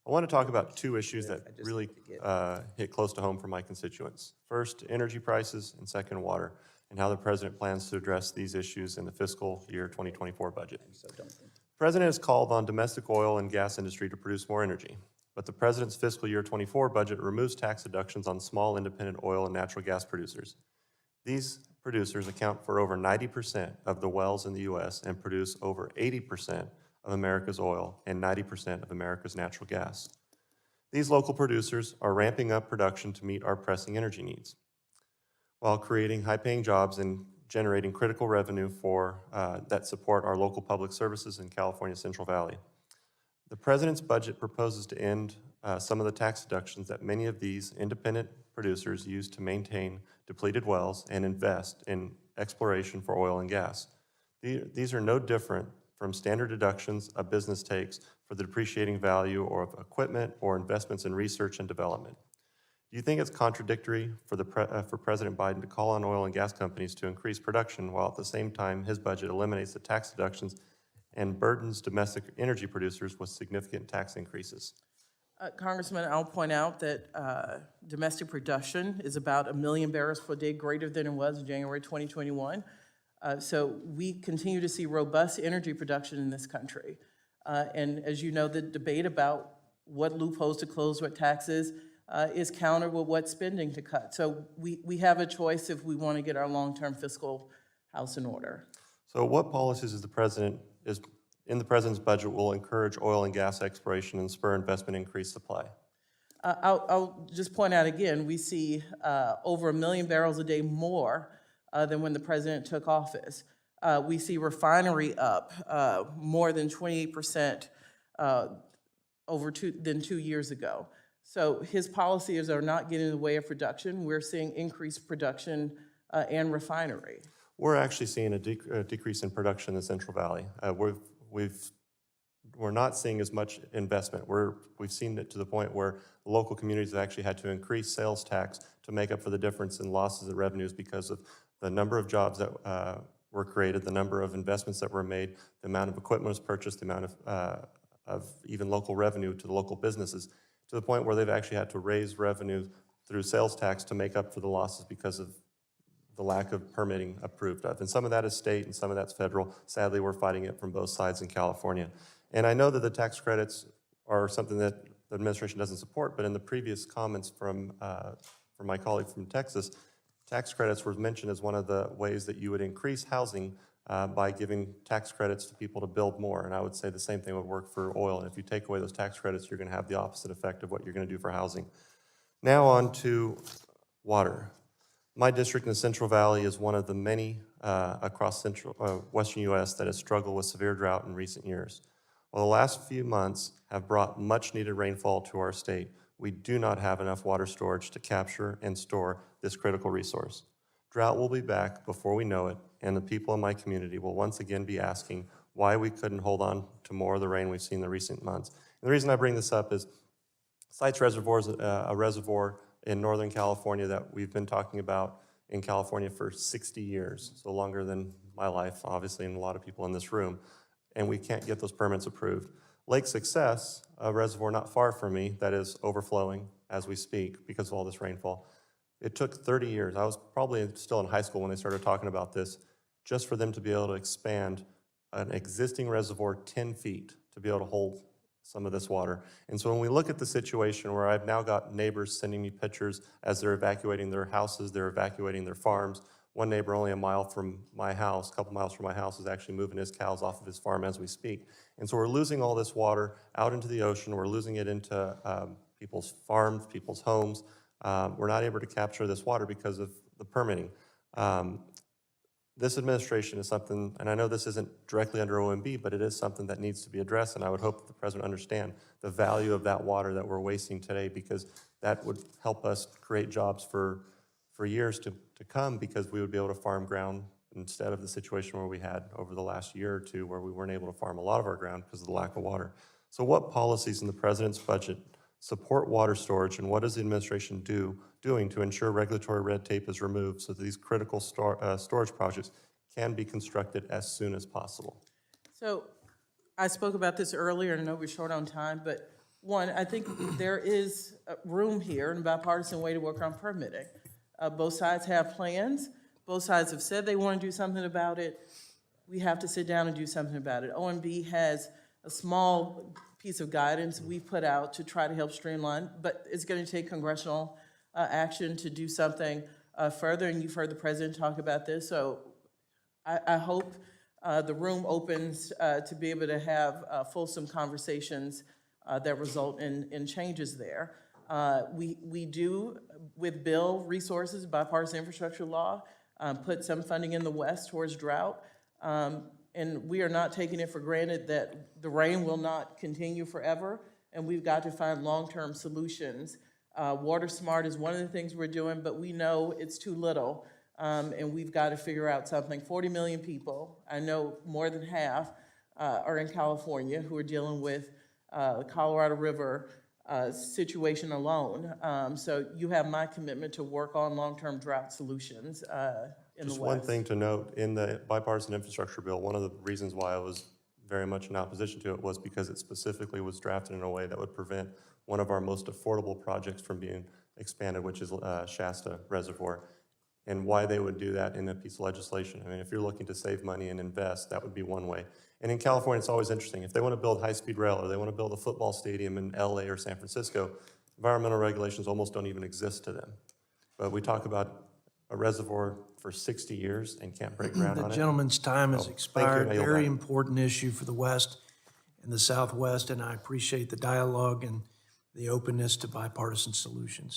I want to talk about two issues that really hit close to home for my constituents. First, energy prices, and second, water, and how the President plans to address these issues in the fiscal year 2024 budget. The President has called on domestic oil and gas industry to produce more energy, but the President's fiscal year 24 budget removes tax deductions on small independent oil and natural gas producers. These producers account for over 90% of the wells in the U.S. and produce over 80% of America's oil and 90% of America's natural gas. These local producers are ramping up production to meet our pressing energy needs, while creating high-paying jobs and generating critical revenue that support our local public services in California's Central Valley. The President's budget proposes to end some of the tax deductions that many of these independent producers use to maintain depleted wells and invest in exploration for oil and gas. These are no different from standard deductions a business takes for the depreciating value of equipment or investments in research and development. Do you think it's contradictory for President Biden to call on oil and gas companies to increase production while at the same time his budget eliminates the tax deductions and burdens domestic energy producers with significant tax increases? Congressman, I'll point out that domestic production is about 1 million barrels per day greater than it was in January 2021. So we continue to see robust energy production in this country. And as you know, the debate about what loopholes to close, what taxes, is countered with what spending to cut. So we have a choice if we want to get our long-term fiscal house in order. So what policies is in the President's budget will encourage oil and gas exploration and spur investment increased supply? I'll just point out again, we see over 1 million barrels a day more than when the President took office. We see refinery up more than 28% than 2 years ago. So his policies are not getting in the way of production. We're seeing increased production and refinery. We're actually seeing a decrease in production in the Central Valley. We're not seeing as much investment. We've seen it to the point where local communities have actually had to increase sales tax to make up for the difference in losses of revenues because of the number of jobs that were created, the number of investments that were made, the amount of equipment was purchased, the amount of even local revenue to the local businesses, to the point where they've actually had to raise revenue through sales tax to make up for the losses because of the lack of permitting approved of. And some of that is state and some of that's federal. Sadly, we're fighting it from both sides in California. And I know that the tax credits are something that the administration doesn't support, but in the previous comments from my colleague from Texas, tax credits were mentioned as one of the ways that you would increase housing by giving tax credits to people to build more. And I would say the same thing would work for oil. And if you take away those tax credits, you're going to have the opposite effect of what you're going to do for housing. Now on to water. My district in the Central Valley is one of the many across western U.S. that has struggled with severe drought in recent years. While the last few months have brought much-needed rainfall to our state, we do not have enough water storage to capture and store this critical resource. Drought will be back before we know it, and the people in my community will once again be asking why we couldn't hold on to more of the rain we've seen in the recent months. And the reason I bring this up is Sites Reservoir is a reservoir in Northern California that we've been talking about in California for 60 years, so longer than my life, obviously, and a lot of people in this room, and we can't get those permits approved. Lake Success, a reservoir not far from me that is overflowing as we speak because of all this rainfall, it took 30 years. I was probably still in high school when they started talking about this, just for them to be able to expand an existing reservoir 10 feet to be able to hold some of this water. And so when we look at the situation where I've now got neighbors sending me pictures as they're evacuating their houses, they're evacuating their farms. One neighbor only a mile from my house, a couple miles from my house, is actually moving his cows off of his farm as we speak. And so we're losing all this water out into the ocean. We're losing it into people's farms, people's homes. We're not able to capture this water because of the permitting. This administration is something, and I know this isn't directly under OMB, but it is something that needs to be addressed, and I would hope that the President understand the value of that water that we're wasting today, because that would help us create jobs for years to come, because we would be able to farm ground instead of the situation where we had over the last year or two where we weren't able to farm a lot of our ground because of the lack of water. So what policies in the President's budget support water storage, and what is the administration doing to ensure regulatory red tape is removed so that these critical storage projects can be constructed as soon as possible? So I spoke about this earlier, and I know we're short on time, but One, I think there is room here in a bipartisan way to work on permitting. Both sides have plans. Both sides have said they want to do something about it. We have to sit down and do something about it. OMB has a small piece of guidance we put out to try to help streamline, but it's going to take congressional action to do something further, and you've heard the president talk about this, so I hope the room opens to be able to have fulsome conversations that result in changes there. We do, with bill resources, bipartisan infrastructure law, put some funding in the West towards drought. And we are not taking it for granted that the rain will not continue forever, and we've got to find long-term solutions. Water Smart is one of the things we're doing, but we know it's too little, and we've got to figure out something. 40 million people, I know more than half, are in California who are dealing with the Colorado River situation alone. So you have my commitment to work on long-term drought solutions in the West. Just one thing to note, in the bipartisan infrastructure bill, one of the reasons why I was very much in opposition to it was because it specifically was drafted in a way that would prevent one of our most affordable projects from being expanded, which is Shasta Reservoir. And why they would do that in a piece of legislation. I mean, if you're looking to save money and invest, that would be one way. And in California, it's always interesting. If they want to build high-speed rail or they want to build a football stadium in LA or San Francisco, environmental regulations almost don't even exist to them. But we talk about a reservoir for 60 years and can't break ground on it. The gentleman's time has Thank you. expired. I yield Very back. important issue for the West and the Southwest, and I appreciate the dialogue and the openness to bipartisan solutions.